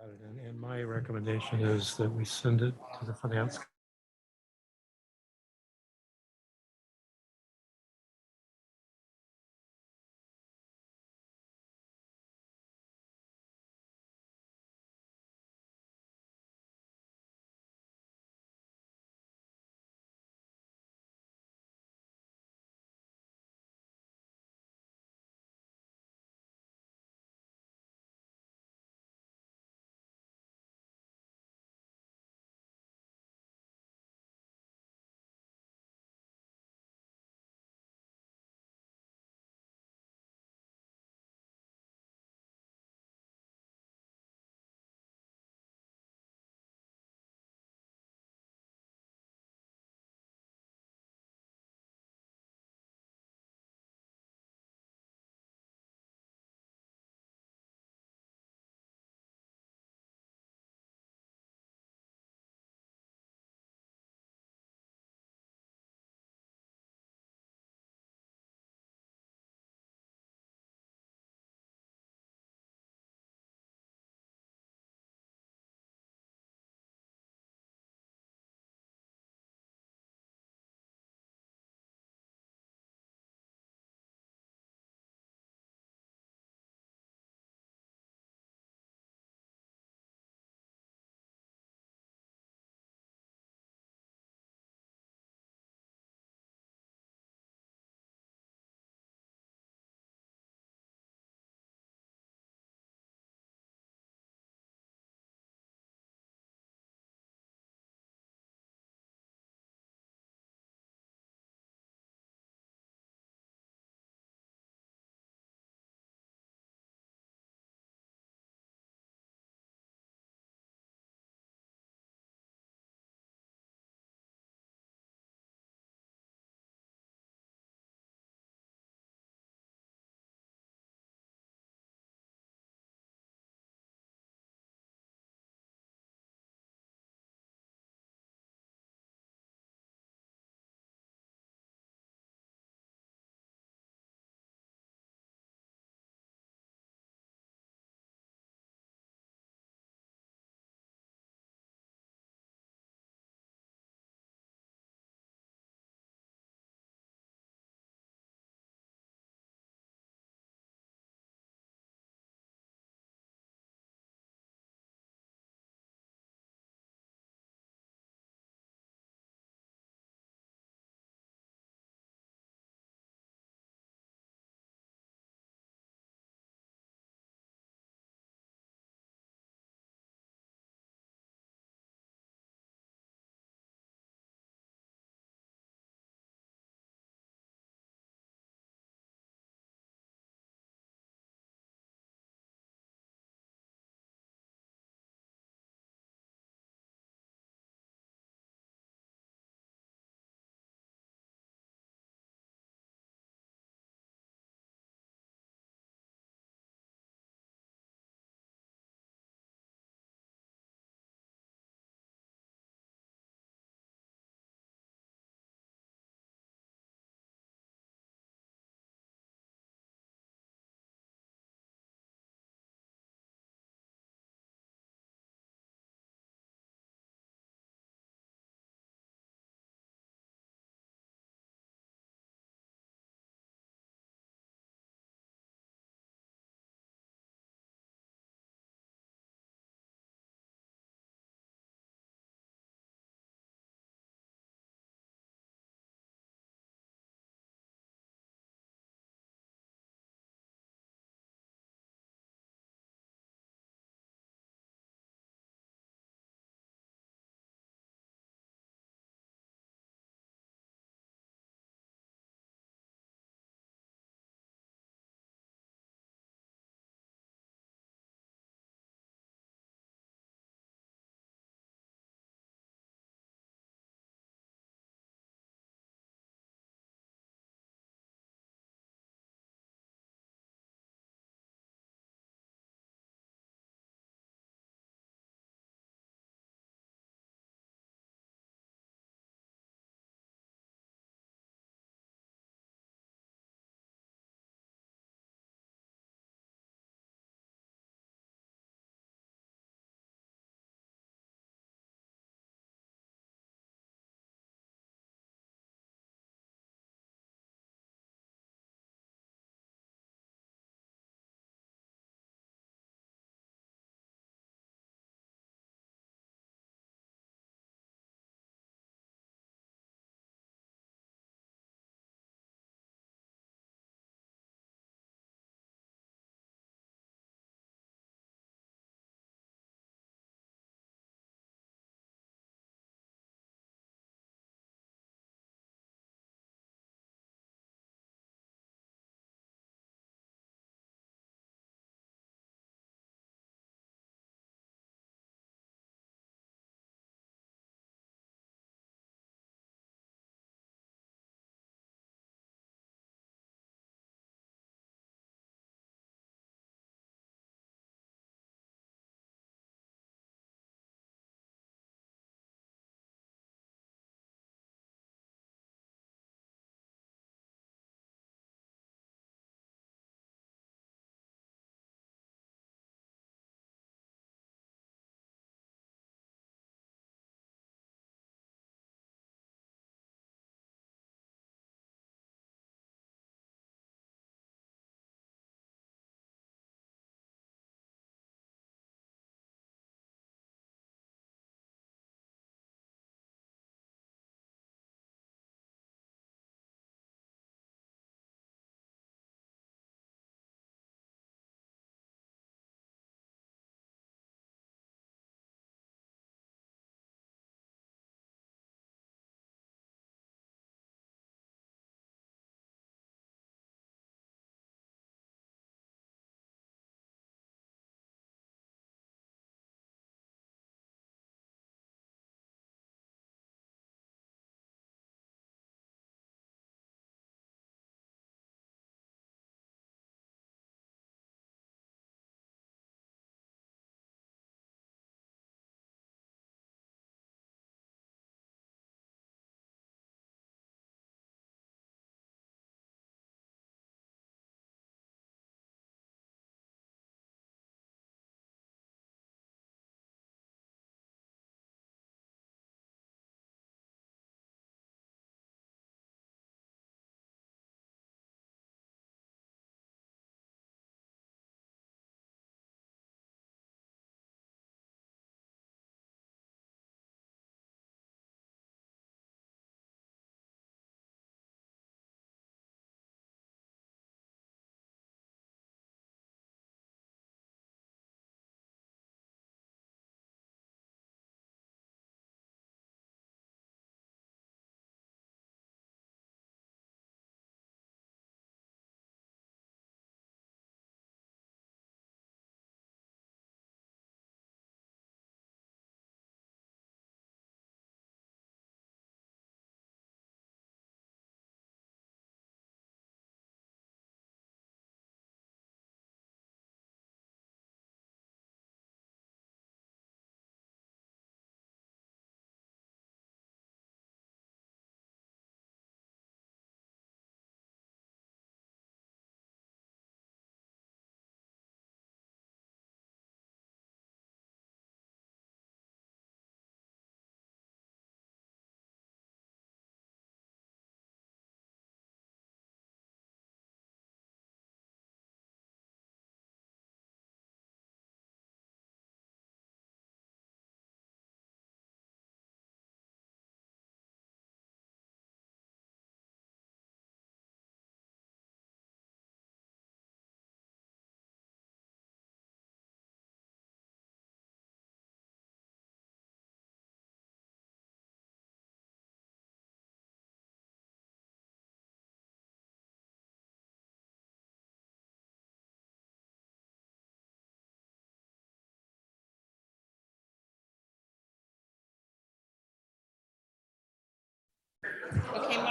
And my recommendation is that we send it to the finance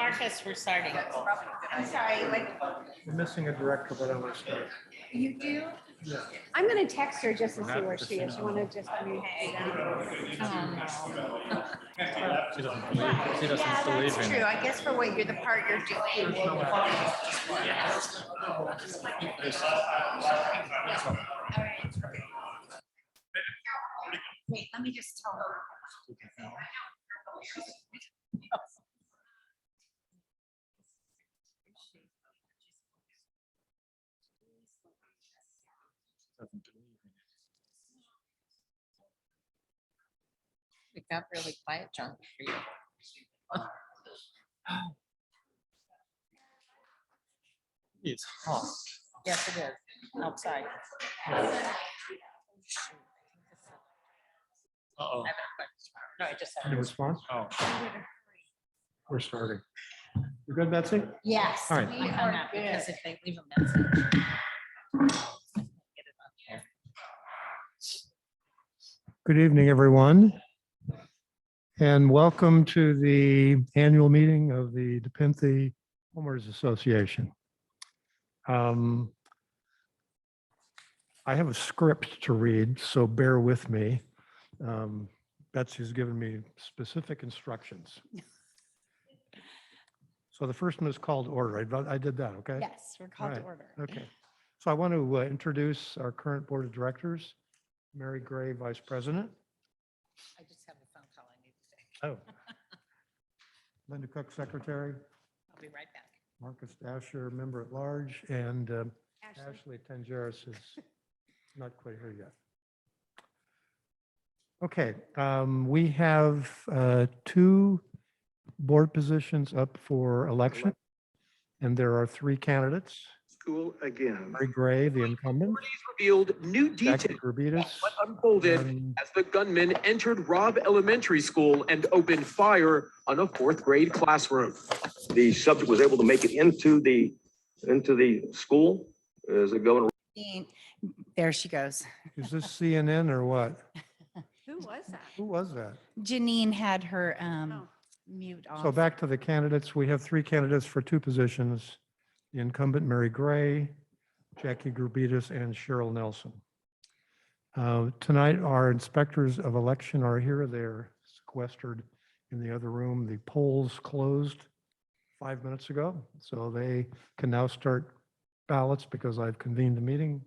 Marcus, we're starting. I'm sorry, what, We're missing a director, but I'm going to start. you do? Yeah. I'm gonna text her just to see where she is. You wanna just, I mean, She doesn't yeah, believe that's in true. it. I guess for what you're the part you're doing. All right. Wait, let me just tell her. It got really quiet, John, for you. It's hot. Yes, it is, outside. Uh-oh. No, I just Any had. response? Oh. We're starting. You good, Betsy? Yes. All right. we I are found that good. because if they leave a message. Get it on here. Good evening, everyone. And welcome to the annual meeting of the Nepenthe Homeowners Association. I have a script to read, so bear with me. Betsy's given me specific instructions. So the first one is called to order. I did that, okay? Yes, we're called to Right. order. Okay. So I want to introduce our current board of directors, Mary Gray, Vice President. I just have a phone call I need to take. Oh. Linda Cook, Secretary. I'll be right back. Marcus Dasher, Member at Large, and Ashley. Ashley Tengeris is not quite here yet. Okay, we have two board positions up for election, and there are three candidates. School again. Mary Gray, the incumbent, Authorities revealed new Jackie details Gerbitis, what unfolded as the gunman entered Robb Elementary School and opened fire on a fourth grade classroom. The subject was able to make it into the school. Is it going? There she goes. is this CNN or what? Who was that? Who was that? Janine had her mute off. So back to the candidates, we have three candidates for two positions. The incumbent Mary Gray, Jackie Gerbitis, and Cheryl Nelson. Tonight, our inspectors of election are here. They're sequestered in the other room. The polls closed 5 minutes ago, so they can now start ballots because I've convened the meeting.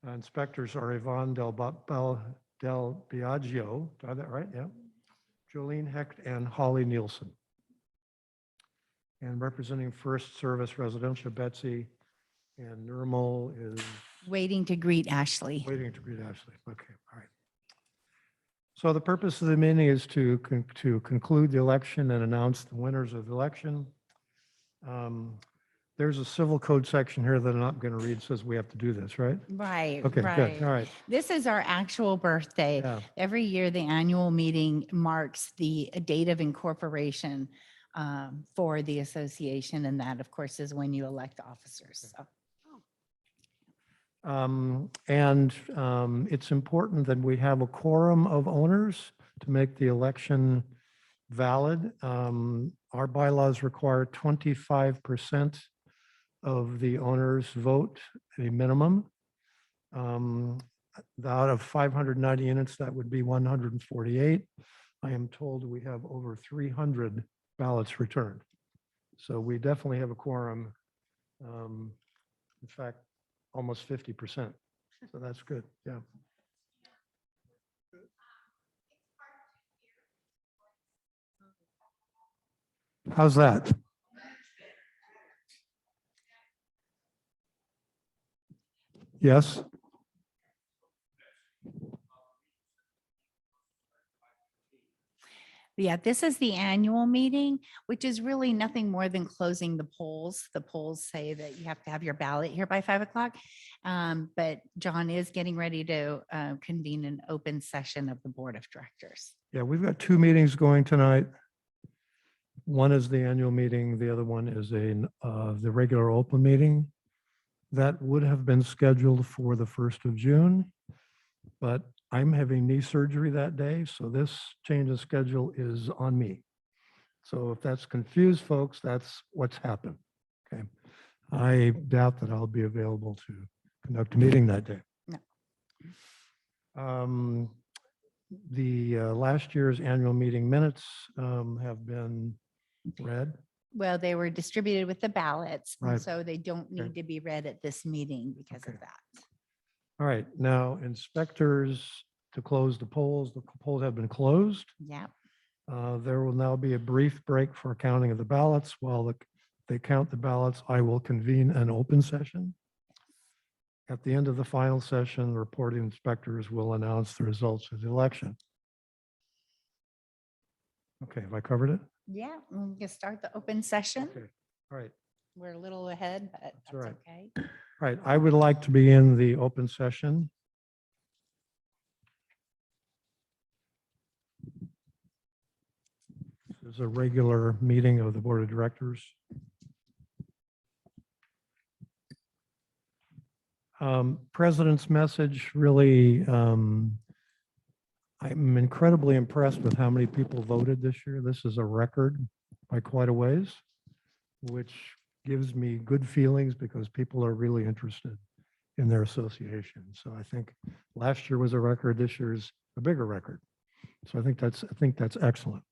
Inspectors are Yvonne Del Biagio, did I have that right? Yeah. Jolene Hecht and Holly Nielsen. And representing First Service Residential, Betsy, and Nirmal is Waiting to greet Ashley. waiting to greet Ashley. Okay, all right. So the purpose of the meeting is to conclude the election and announce the winners of the election. There's a civil code section here that I'm not going to read, says we have to do this, right? Right, Okay, right. good, all right. This is our actual birthday. Yeah, Every year, the annual meeting marks the date of incorporation for the association, and that, of course, is when you elect officers. So, it's important that we have a quorum of owners to make the election valid. Our bylaws require 25% of the owners vote, a minimum. Out of 590 units, that would be 148. I am told we have over 300 ballots returned. So we definitely have a quorum. In fact, almost 50%. So that's good, yeah. How's that? Yes? yeah, this is the annual meeting, which is really nothing more than closing the polls. The polls say that you have to have your ballot here by 5 o'clock. But John is getting ready to convene an open session of the Board of Directors. Yeah, we've got two meetings going tonight. One is the annual meeting, the other one is the regular open meeting. That would have been scheduled for the 1st of June, but I'm having knee surgery that day, so this change of schedule is on me. So if that's confused folks, that's what's happened. Okay. I doubt that I'll be available to conduct a meeting that day. No. The last year's annual meeting minutes have been read. Well, they were distributed with the ballots, and Right. so they don't Okay. need to be read at this meeting because of Okay. that. All right, now inspectors to close the polls. The polls have been closed. Yeah. There will now be a brief break for counting of the ballots. While they count the ballots, I will convene an open session. At the end of the final session, the reporting inspectors will announce the results of the election. Okay, have I covered it? Yeah, we can start the open session. Okay, all right. We're a little ahead, but all that's right. okay. All right, I would like to begin the open session. This is a regular meeting of the Board of Directors. President's message really, I'm incredibly impressed with how many people voted this year. This is a record by quite a ways, which gives me good feelings because people are really interested in their association. So I think last year was a record, this year's a bigger record. So I think that's excellent.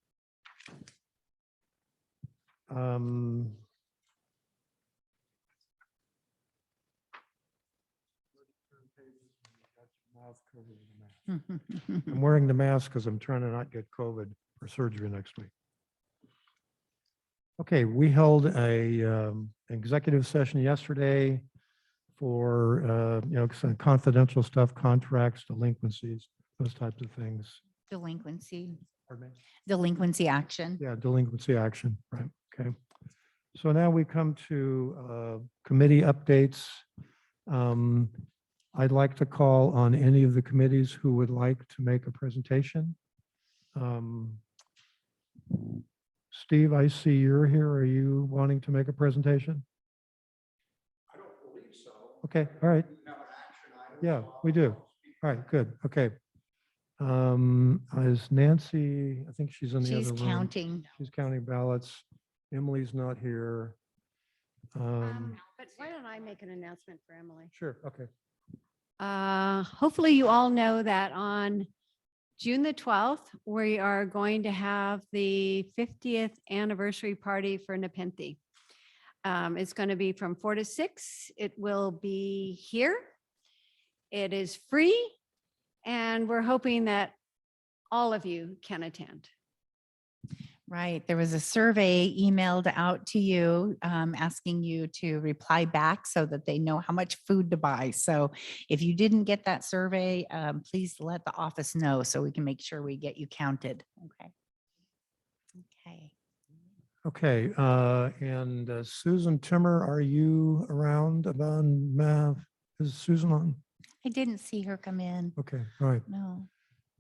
I'm wearing the mask because I'm trying to not get COVID for surgery next week. Okay, we held a executive session yesterday for some confidential stuff, contracts, delinquencies, those types of things. Delinquency, Pardon me? delinquency action. Yeah, delinquency action, right, okay. So now we come to committee updates. I'd like to call on any of the committees who would like to make a presentation. Steve, I see you're here. Are you wanting to make a presentation? I don't believe so. Okay, all right. We have an action item, Yeah, so we do. All right, good, okay. Is Nancy, I think she's in the She's other room. counting. She's counting ballots. Emily's not here. But why don't I make an announcement for Emily? Sure, okay. Hopefully you all know that on June the 12th, we are going to have the 50th anniversary party for Nepenthe. It's going to be from 4 to 6. It will be here. It is free. And we're hoping that all of you can attend. Right. There was a survey emailed out to you asking you to reply back so that they know how much food to buy. So if you didn't get that survey, please let the office know so we can make sure we get you counted. Okay. Okay. Okay, and Susan Timmer, are you around on Mav? Is Susan on? I didn't see her come in. Okay, all right. No.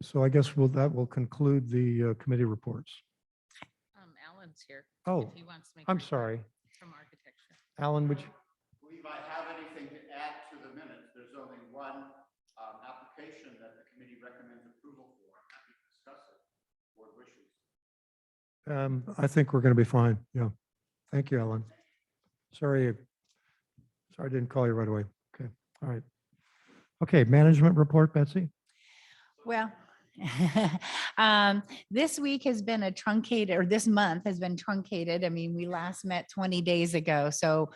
So I guess that will conclude the committee reports. Alan's here. Oh, If he wants to make. a I'm report sorry. From architecture. Alan, would you? believe I have anything to add to the minutes. There's only one application that the committee recommends approval for. I'm happy to discuss it. Board wishes. I think we're going to be fine. Yeah. Thank you, Alan. Sorry I didn't call you right away. Okay, all right. Okay, management report, Betsy? Well, this week has been a truncated, or this month has been truncated. I mean, we last met 20 days ago. So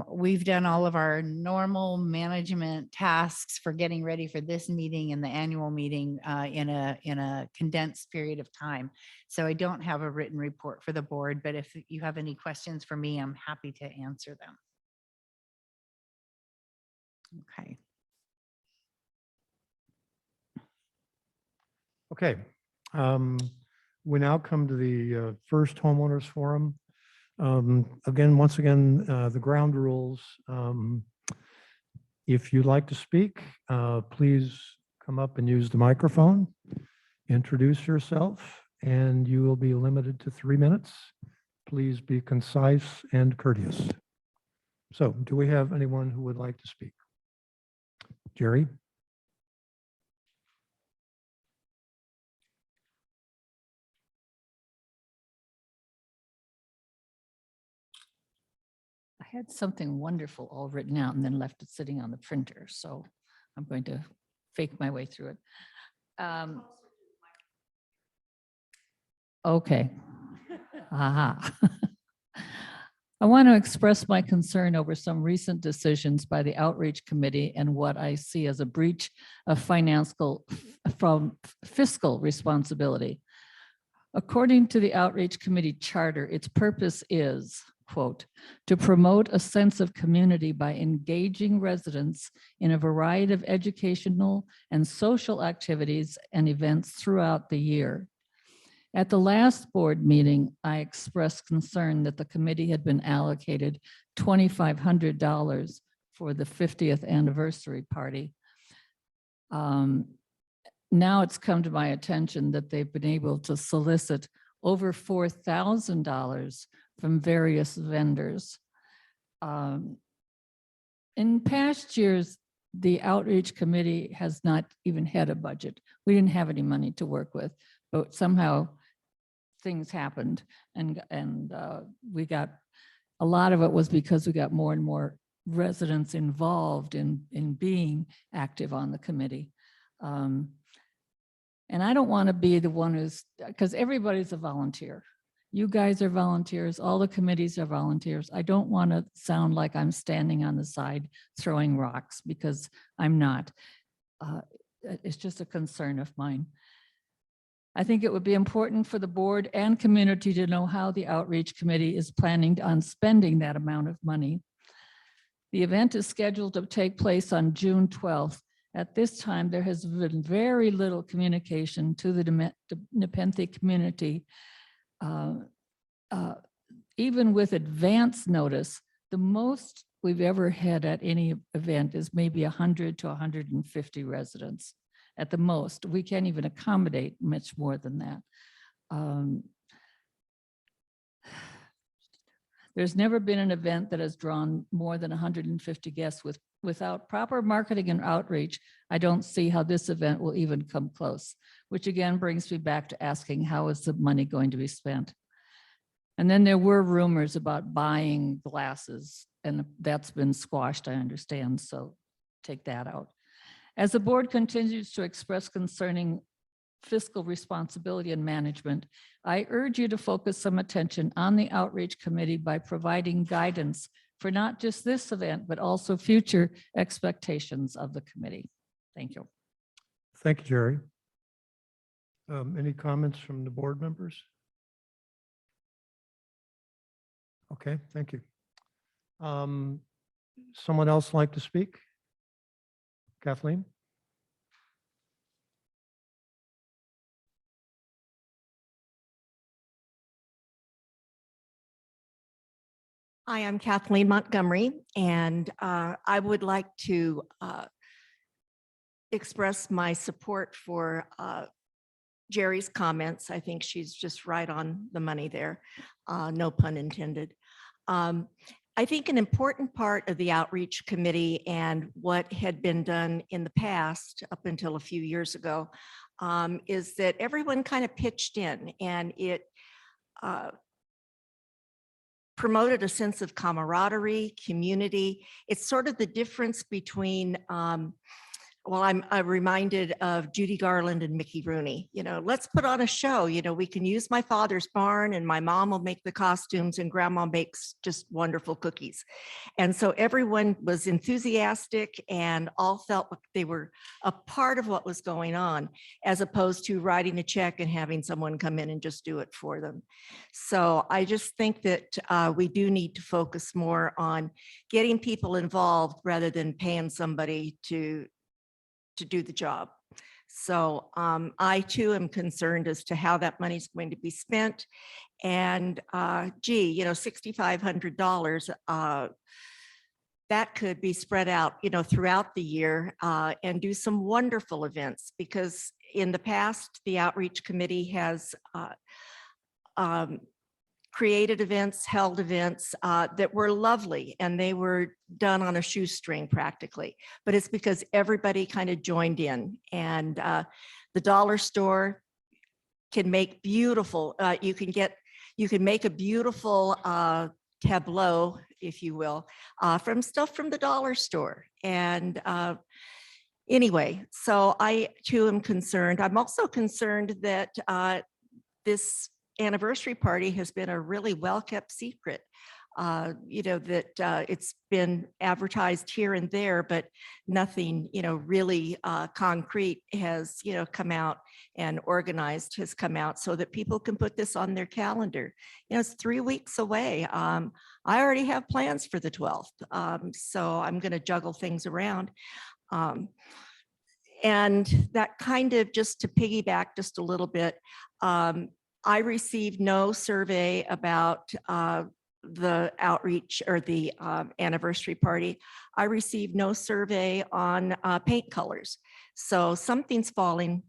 we've done all of our normal management tasks for getting ready for this meeting and the annual meeting in a condensed period of time. So I don't have a written report for the board, but if you have any questions for me, I'm happy to answer them. Okay. Okay. We now come to the first homeowners forum. Once again, the ground rules. If you'd like to speak, please come up and use the microphone, introduce yourself, and you will be limited to 3 minutes. Please be concise and courteous. So do we have anyone who would like to speak? Jerry? had something wonderful all written out and then left it sitting on the printer. So I'm going to fake my way through it. Okay. Aha. I want to express my concern over some recent decisions by the Outreach Committee and what I see as a breach of fiscal responsibility. According to the Outreach Committee charter, its purpose is, quote, to promote a sense of community by engaging residents in a variety of educational and social activities and events throughout the year. At the last board meeting, I expressed concern that the committee had been allocated $2,500 for the 50th anniversary party. Now it's come to my attention that they've been able to solicit over $4,000 from various vendors. In past years, the Outreach Committee has not even had a budget. We didn't have any money to work with, but somehow things happened, and we got, a lot of it was because we got more and more residents involved in being active on the committee. And I don't want to be the one who's, because everybody's a volunteer. You guys are volunteers, all the committees are volunteers. I don't want to sound like I'm standing on the side throwing rocks, because I'm not. It's just a concern of mine. I think it would be important for the board and community to know how the Outreach Committee is planning on spending that amount of money. The event is scheduled to take place on June 12th. At this time, there has been very little communication to the Nepenthe community. Even with advance notice, the most we've ever had at any event is maybe 100 to 150 residents. At the most, we can't even accommodate much more than that. There's never been an event that has drawn more than 150 guests without proper marketing and outreach. I don't see how this event will even come close, which again brings me back to asking, how is the money going to be spent? And then there were rumors about buying glasses, and that's been squashed, I understand, so take that out. As the board continues to express concerning fiscal responsibility and management, I urge you to focus some attention on the Outreach Committee by providing guidance for not just this event, but also future expectations of the committee. Thank you. Thank you, Jerry. Any comments from the board members? Okay, thank you. Someone else like to speak? Kathleen? Hi, I'm Kathleen Montgomery, and I would like to express my support for Jerry's comments. I think she's just right on the money there, no pun intended. I think an important part of the Outreach Committee and what had been done in the past up until a few years ago is that everyone kind of pitched in, and it promoted a sense of camaraderie, community. It's sort of the difference between, well, I'm reminded of Judy Garland and Mickey Rooney. You know, let's put on a show. You know, we can use my father's barn, and my mom will make the costumes, and grandma makes just wonderful cookies. And so everyone was enthusiastic and all felt like they were a part of what was going on, as opposed to writing a check and having someone come in and just do it for them. So I just think that we do need to focus more on getting people involved rather than paying somebody to do the job. So I too am concerned as to how that money is going to be spent. And gee, you know, $6,500, that could be spread out, you know, throughout the year and do some wonderful events, because in the past, the Outreach Committee has created events, held events that were lovely, and they were done on a shoestring practically, but it's because everybody kind of joined in. And the dollar store can make beautiful, you can make a beautiful tableau if you will, from stuff from the dollar store. And anyway, so I too am concerned. I'm also concerned that this anniversary party has been a really well-kept secret. That it's been advertised here and there, but nothing, really concrete has, come out and organized has come out so that people can put this on their calendar. It's 3 weeks away. I already have plans for the 12th. So I'm going to juggle things around. And that kind of, just to piggyback just a little bit, I received no survey about the outreach or the anniversary party. I received no survey on paint colors. So something's falling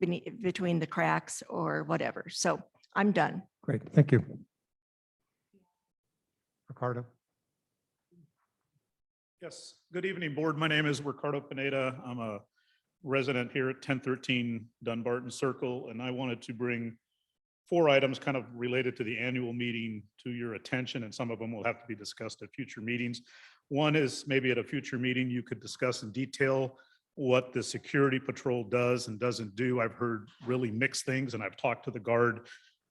between the cracks or whatever. So I'm done. Great, thank you. Ricardo? Yes, good evening, board. My name is Ricardo Pineda. I'm a resident here at 1013 Dunbarton Circle, and I wanted to bring 4 items kind of related to the annual meeting to your attention, and some of them will have to be discussed at future meetings. One is maybe at a future meeting, you could discuss in detail what the security patrol does and doesn't do. I've heard really mixed things, and I've talked to the guard,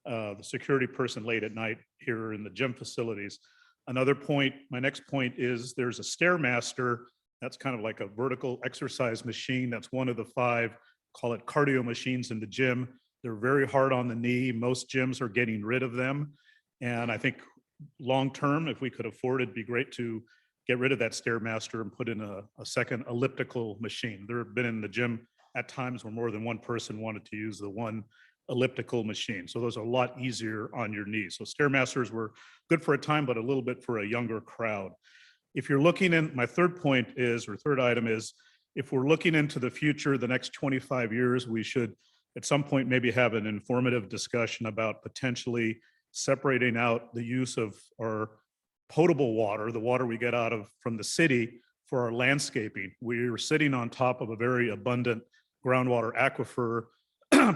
the security person late at night here in the gym facilities. Another point, my next point is there's a Stairmaster. That's kind of like a vertical exercise machine. That's one of the 5, call it cardio machines in the gym. They're very hard on the knee. Most gyms are getting rid of them. And I think long-term, if we could afford it, it'd be great to get rid of that Stairmaster and put in a second elliptical machine. There have been in the gym at times where more than one person wanted to use the one elliptical machine. So those are a lot easier on your knees. So Stairmasters were good for a time, but a little bit for a younger crowd. If you're looking in, my third point is, or third item is, if we're looking into the future, the next 25 years, we should at some point maybe have an informative discussion about potentially separating out the use of our potable water, the water we get out of from the city, for our landscaping. We're sitting on top of a very abundant groundwater aquifer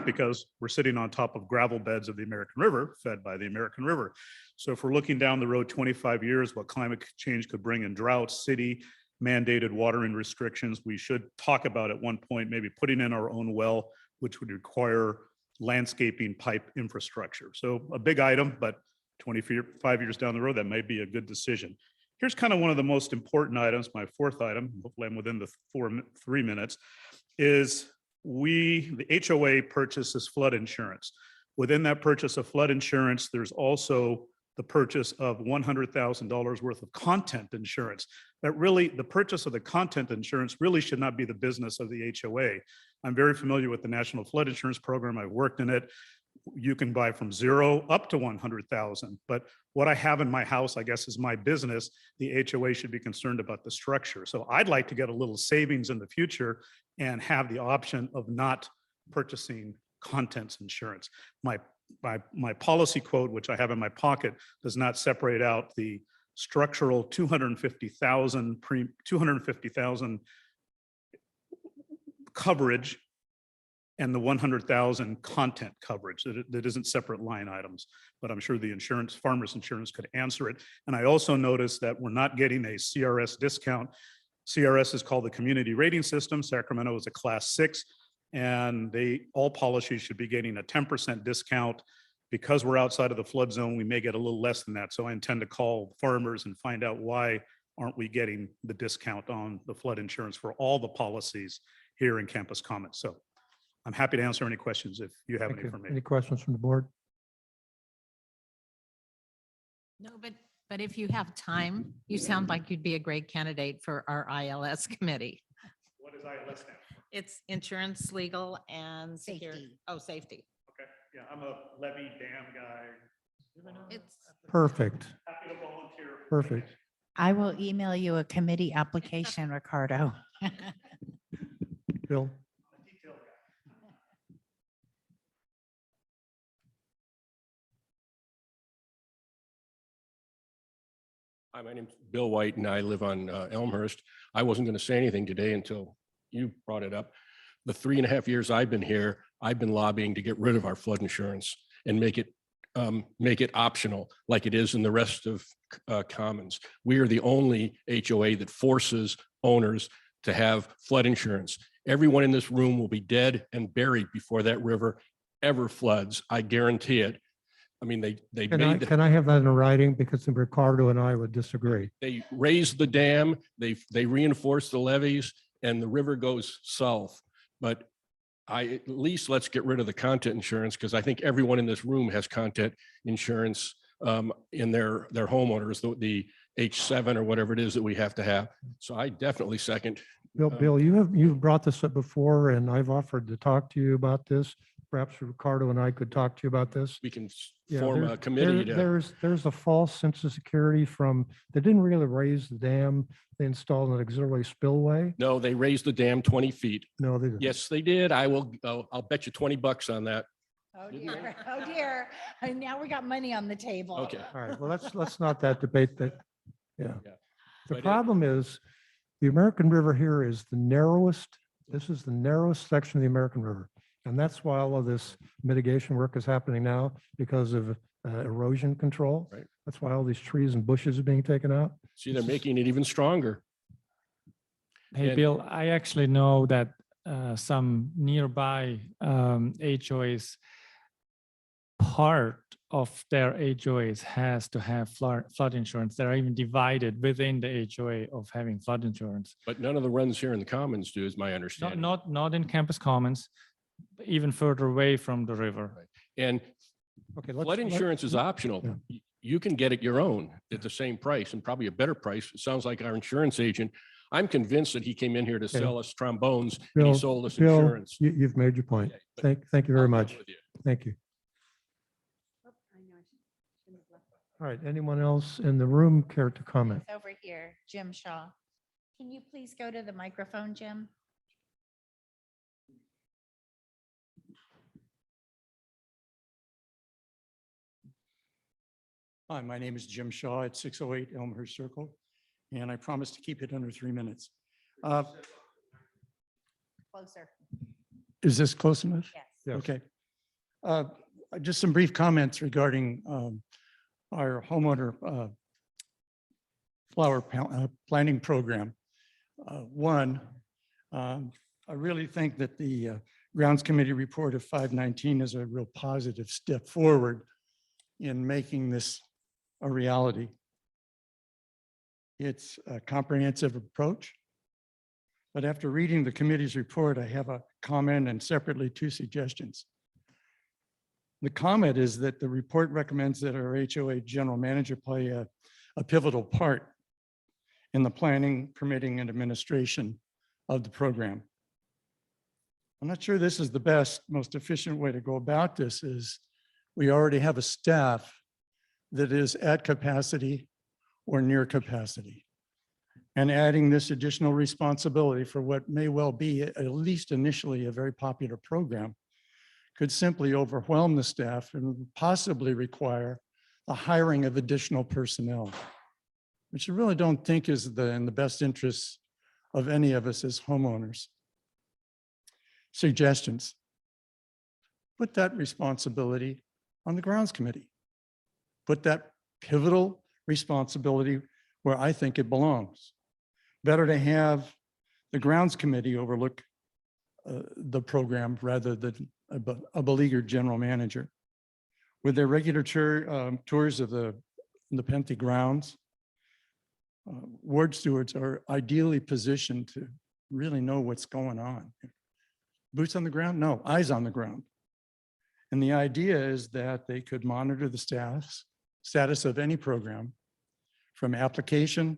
because we're sitting on top of gravel beds of the American River, fed by the American River. So if we're looking down the road 25 years, what climate change could bring in droughts, city mandated watering restrictions, we should talk about at one point maybe putting in our own well, which would require landscaping pipe infrastructure. So a big item, but 25 years down the road, that may be a good decision. Here's kind of one of the most important items, my 4th item, hopefully I'm within the 3 minutes, is the HOA purchases flood insurance. Within that purchase of flood insurance, there's also the purchase of $100,000 worth of content insurance. That really, the purchase of the content insurance really should not be the business of the HOA. I'm very familiar with the National Flood Insurance Program. I've worked in it. You can buy from 0 up to 100,000. But what I have in my house, I guess, is my business. The HOA should be concerned about the structure. So I'd like to get a little savings in the future and have the option of not purchasing contents insurance. My policy quote, which I have in my pocket, does not separate out the structural 250,000 coverage and the 100,000 content coverage. That isn't separate line items, but I'm sure the insurance, Farmers Insurance, could answer it. And I also noticed that we're not getting a CRS discount. CRS is called the Community Rating System. Sacramento is a Class 6, and all policies should be getting a 10% discount. Because we're outside of the flood zone, we may get a little less than that. So I intend to call Farmers and find out why aren't we getting the discount on the flood insurance for all the policies here in Campus Commons. So I'm happy to answer any questions if you have Thank any you. for me. Any questions from the board? No, but if you have time, you sound like you'd be a great candidate for our ILS committee. What is ILS now? It's insurance, legal, and security. Safety. Oh, safety. Okay, yeah, I'm a levee dam guy. It's Perfect, Happy to volunteer. perfect. I will email you a committee application, Ricardo. Bill? Hi, my name's Bill White and I live on Elmhurst. I wasn't going to say anything today until you brought it up. The 3.5 years I've been here, I've been lobbying to get rid of our flood insurance and make it make it optional like it is in the rest of commons. We are the only HOA that forces owners to have flood insurance. Everyone in this room will be dead and buried before that river ever floods. I guarantee it. I mean, they Can I have that in writing? Because Ricardo and I would disagree. they raised the dam, they reinforced the levees, and the river goes south. But at least let's get rid of the content insurance, because I think everyone in this room has content insurance in their homeowners, the H7 or whatever it is that we have to have. So I definitely second. Bill, you've brought this up before, and I've offered to talk to you about this. Perhaps Ricardo and I could talk to you about this. We can Yeah, form a committee to. There's a false sense of security from, they didn't really raise the dam. They installed an auxiliary spillway. No, they raised the dam 20 feet. No, they didn't. Yes, they did. I'll bet you $20 on that. Oh dear, oh dear. And now we got money on the table. Okay. All right, well, let's not that debate that, yeah. Yeah. The But it- problem is, the American River here is the narrowest, this is the narrowest section of the American River. And that's why all of this mitigation work is happening now, because of erosion control. Right. That's why all these trees and bushes are being taken out. See, they're making it even stronger. Hey, And- Bill, I actually know that some nearby HOAs, part of their HOAs has to have flood insurance. They're even divided within the HOA of having flood insurance. But none of the runs here in the commons do, is my Not, understanding. not in Campus Commons, even further away from the river. And Okay, flood insurance is optional. Yeah. You can get it your own at the same price, and probably a better price. It sounds like our insurance agent, I'm convinced that he came in here to Okay. sell us trombones and he Bill, sold us Bill, insurance. you've made your point. Okay, but Thank you very I'll get much. with you. Thank you. All right, anyone else in the room care to comment? It's over here, Jim Shaw. Can you please go to the microphone, Jim? Hi, my name is Jim Shaw at 608 Elmhurst Circle, and I promise to keep it under 3 minutes. Closer. Is this close enough? Yes. Yes. Okay. Just some brief comments regarding our homeowner flower planting program. One, I really think that the Grounds Committee report of 519 is a real positive step forward in making this a reality. It's a comprehensive approach, but after reading the committee's report, I have a comment and separately 2 suggestions. The comment is that the report recommends that our HOA general manager play a pivotal part in the planning, permitting, and administration of the program. I'm not sure this is the best, most efficient way to go about this. Is we already have a staff that is at capacity or near capacity. And adding this additional responsibility for what may well be, at least initially, a very popular program could simply overwhelm the staff and possibly require the hiring of additional personnel, which I really don't think is in the best interests of any of us as homeowners. Suggestions. Put that responsibility on the Grounds Committee. Put that pivotal responsibility where I think it belongs. Better to have the Grounds Committee overlook the program rather than a beleaguered general manager. With their regular tours of the Nepenthe grounds, ward stewards are ideally positioned to really know what's going on. Boots on the ground? No, eyes on the ground. And the idea is that they could monitor the status of any program from application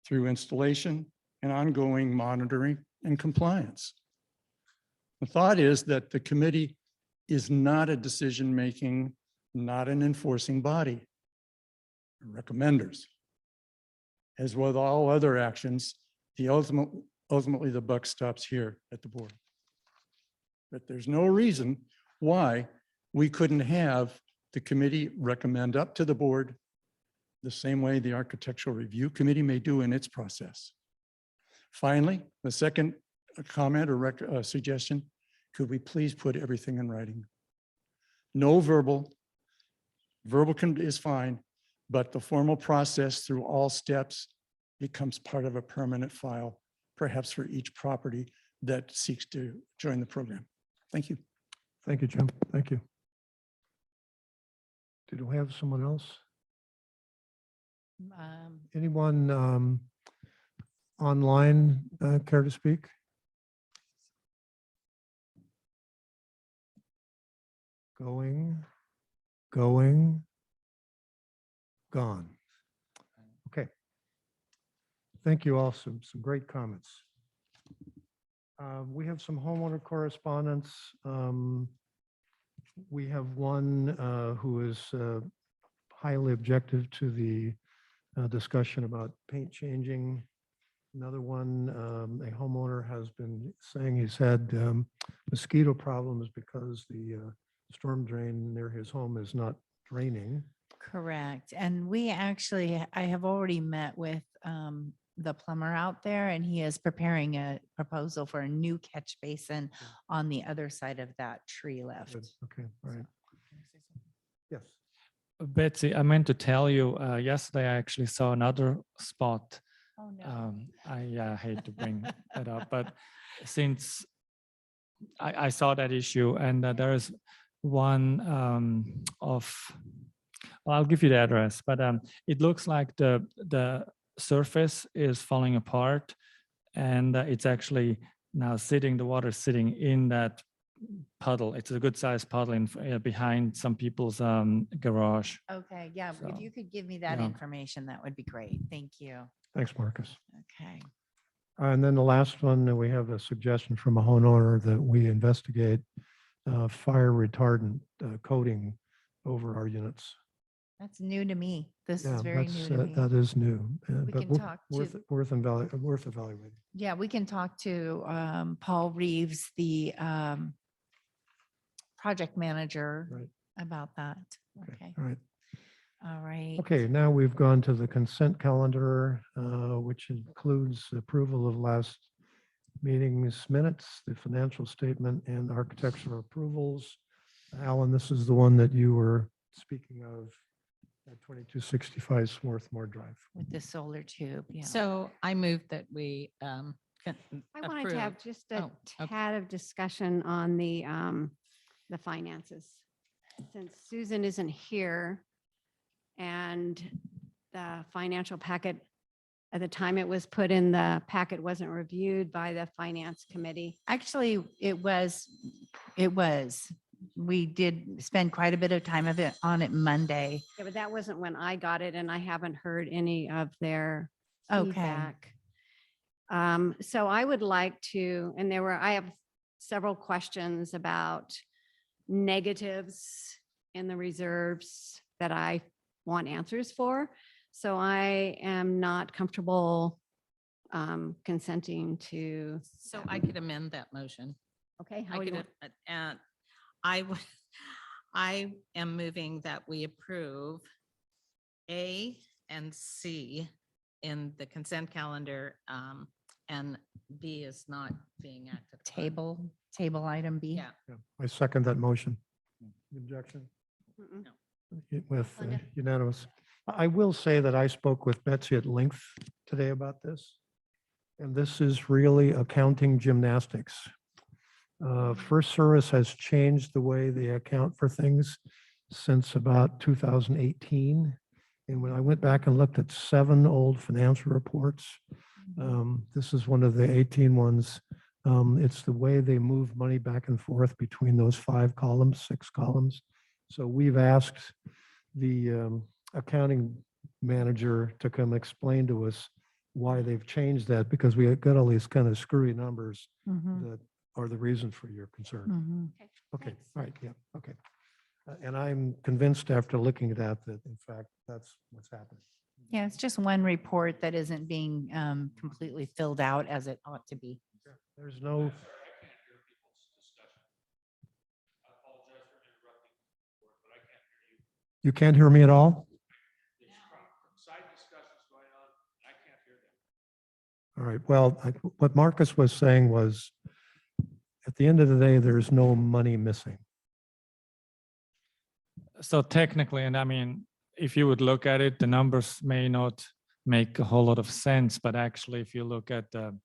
through installation and ongoing monitoring and compliance. The thought is that the committee is not a decision-making, not an enforcing body. Recommenders. As with all other actions, ultimately the buck stops here at the board. But there's no reason why we couldn't have the committee recommend up to the board the same way the Architectural Review Committee may do in its process. Finally, the second comment or suggestion, could we please put everything in writing? No verbal, Verbal is fine, but the formal process through all steps becomes part of a permanent file, perhaps for each property that seeks to join the program. Thank you. Thank you, Jim. Thank you. Did we have someone else? Anyone online care to speak? Going, gone. Okay. Thank you all. Some great comments. We have some homeowner correspondence. We have one who is highly objective to the discussion about paint changing. Another one, a homeowner has been saying he's had mosquito problems because the storm drain near his home is not draining. Correct. And we actually, I have already met with the plumber out there, and he is preparing a proposal for a new catch basin on the other side of that tree left. Good. Okay, all right. Yes. Betsy, I meant to tell you, yesterday I actually saw another spot. Oh, no. I hate to bring that up, but since I saw that issue, and there is one well, I'll give you the address, but it looks like the surface is falling apart, and it's actually now the water is sitting in that puddle. It's a good sized puddle behind some people's garage. Okay, yeah, So, if you could give me that yeah. information, that would be great. Thank you. Thanks, Marcus. Okay. And then the last one, we have a suggestion from a homeowner that we investigate fire retardant coating over our units. That's new to me. This Yeah, is very new to me. that is new, We but can talk to, worth evaluating. yeah, we can talk to Paul Reeves, the project manager Right. about that. Okay. All right. All right. Okay, now we've gone to the consent calendar, which includes approval of last meeting's minutes, the financial statement, and architectural approvals. Alan, this is the one that you were speaking of at 2265 Swarthmore Drive. With the solar tube, yeah. So I move that we I wanted to have just a tad of discussion on the finances. Since Susan isn't here and the financial packet, at the time it was put in the packet, wasn't reviewed by the finance committee. Actually, it was. We did spend quite a bit of time on it Monday. Yeah, but that wasn't when I got it, and I haven't heard any of their Okay. feedback. So I would like to, and I have several questions about negatives in the reserves that I want answers for. So I am not comfortable consenting to. So I could amend that motion. Okay, how I do you could, want? and I am moving that we approve A and C in the consent calendar, and B is not being acted upon. Table item B. Yeah. Yeah, I second that motion. Objection? Mm-mm. With Oh, no. unanimous. I will say that I spoke with Betsy at length today about this. And this is really accounting gymnastics. First Service has changed the way they account for things since about 2018. And when I went back and looked at 7 old financial reports, this is one of the 18 ones. It's the way they move money back and forth between those 5 columns, 6 columns. So we've asked the accounting manager to come explain to us why they've changed that, because we got all these kind of screwy numbers Mhm, that are the reason for your concern. mhm. Okay, Thanks. all right, yeah, okay. And I'm convinced after looking at that, in fact, that's what's happening. Yeah, it's just one report that isn't being completely filled out as it ought to be. There's no. You can't hear me at all? All right, well, what Marcus was saying was, at the end of the day, there's no money missing. So technically, and I mean, if you would look at it, the numbers may not make a whole lot of sense, but actually, if you look at the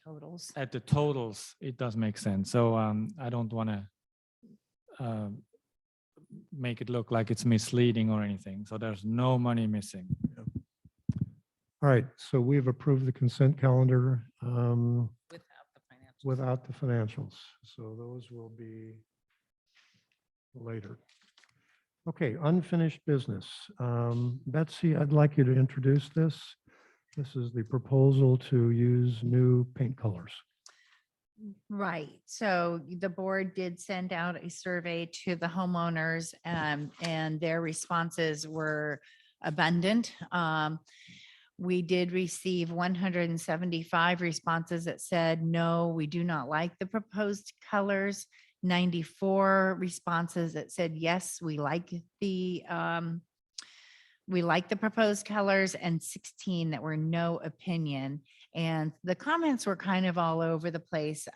Totals. totals, it does make sense. So I don't want to make it look like it's misleading or anything. So there's no money missing. All right, so we've approved the consent calendar Without the financial. without the financials. So those will be later. Okay, unfinished business. Betsy, I'd like you to introduce this. This is the proposal to use new paint colors. Right. So the board did send out a survey to the homeowners and their responses were abundant. We did receive 175 responses that said, no, we do not like the proposed colors. 94 responses that said, yes, we like the proposed colors, and 16 that were no opinion. And the comments were kind of all over the place.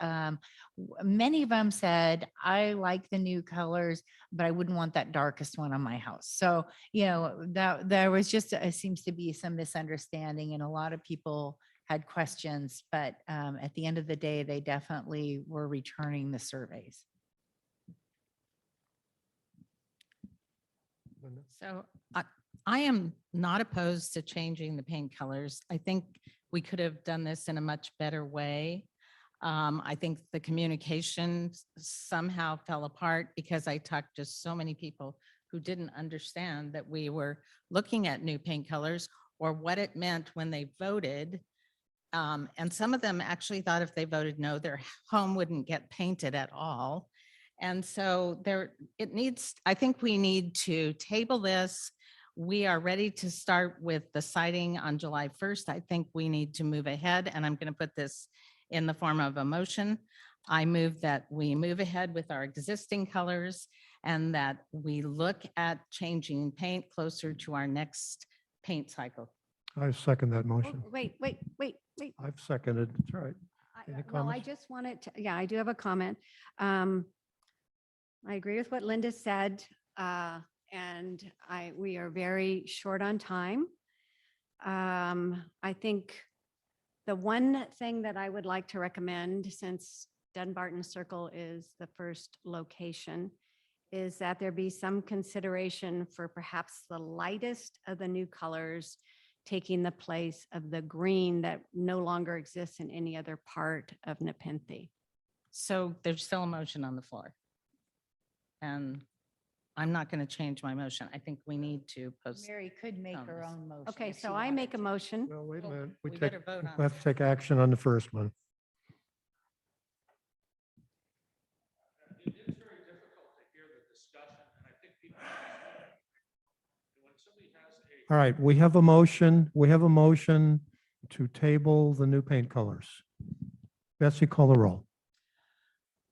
Many of them said, I like the new colors, but I wouldn't want that darkest one on my house. So, you know, that there was just, seems to be some misunderstanding, and a lot of people had questions, but at the end of the day, they definitely were returning the surveys. So I am not opposed to changing the paint colors. I think we could have done this in a much better way. I think the communication somehow fell apart because I talked to so many people who didn't understand that we were looking at new paint colors or what it meant when they voted. And some of them actually thought if they voted no, their home wouldn't get painted at all. And so I think we need to table this. We are ready to start with the siding on July 1st. I think we need to move ahead, and I'm going to put this in the form of a motion. I move that we move ahead with our existing colors and that we look at changing paint closer to our next paint cycle. I second that Oh, motion. wait. I've seconded, that's right. Any Well, I comments? just wanted to, yeah, I do have a comment. I agree with what Linda said, and we are very short on time. I think the one thing that I would like to recommend, since Dunbarton Circle is the first location, is that there be some consideration for perhaps the lightest of the new colors taking the place of the green that no longer exists in any other part of Nepenthe. So there's still a motion on the floor. And I'm not going to change my motion. I think we need to post. Mary could make her own motion. Okay, if she so I wanted make a to. motion. Well, wait a Well, minute. we better vote on We have to take action on the first one. It is very difficult to hear the discussion, and I think people. When somebody has a. All right, we have a motion. We have a motion to table the new paint colors. Betsy, call the roll.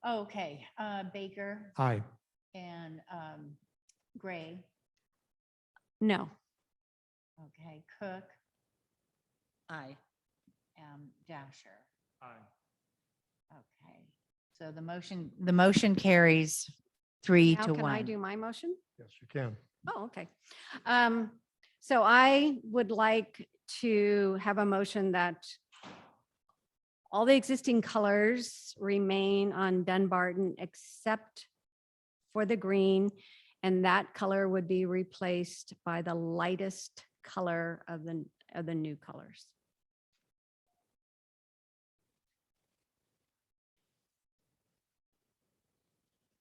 Okay, Baker Aye. and Gray. No. Okay, Cook, Aye. Dasher. Aye. Okay, so the motion carries 3 Now to can I 1. do my motion? Yes, you can. Oh, okay. So I would like to have a motion that all the existing colors remain on Dunbarton except for the green, and that color would be replaced by the lightest color of the new colors.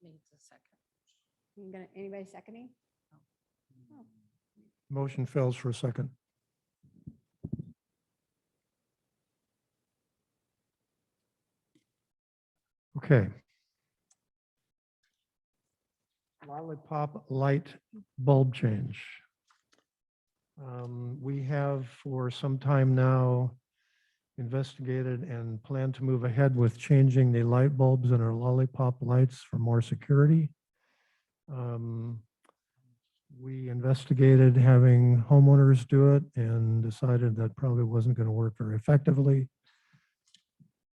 Needs a second. Anybody seconding? Motion fails for a second. Okay. Lollipop light bulb change. We have for some time now investigated and plan to move ahead with changing the light bulbs in our lollipop lights for more security. We investigated having homeowners do it and decided that probably wasn't going to work very effectively.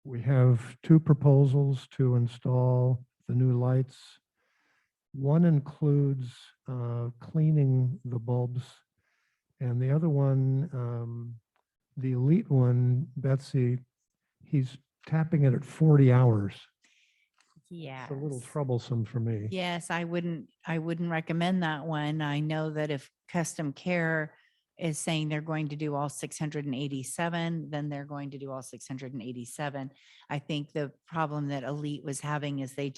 We have 2 proposals to install the new lights. One includes cleaning the bulbs, and the other one, the elite one, Betsy, he's tapping it at 40 hours. Yeah. It's a little troublesome for me. Yes, I wouldn't recommend that one. I know that if Custom Care is saying they're going to do all 687, then they're going to do all 687. I think the problem that Elite was having is they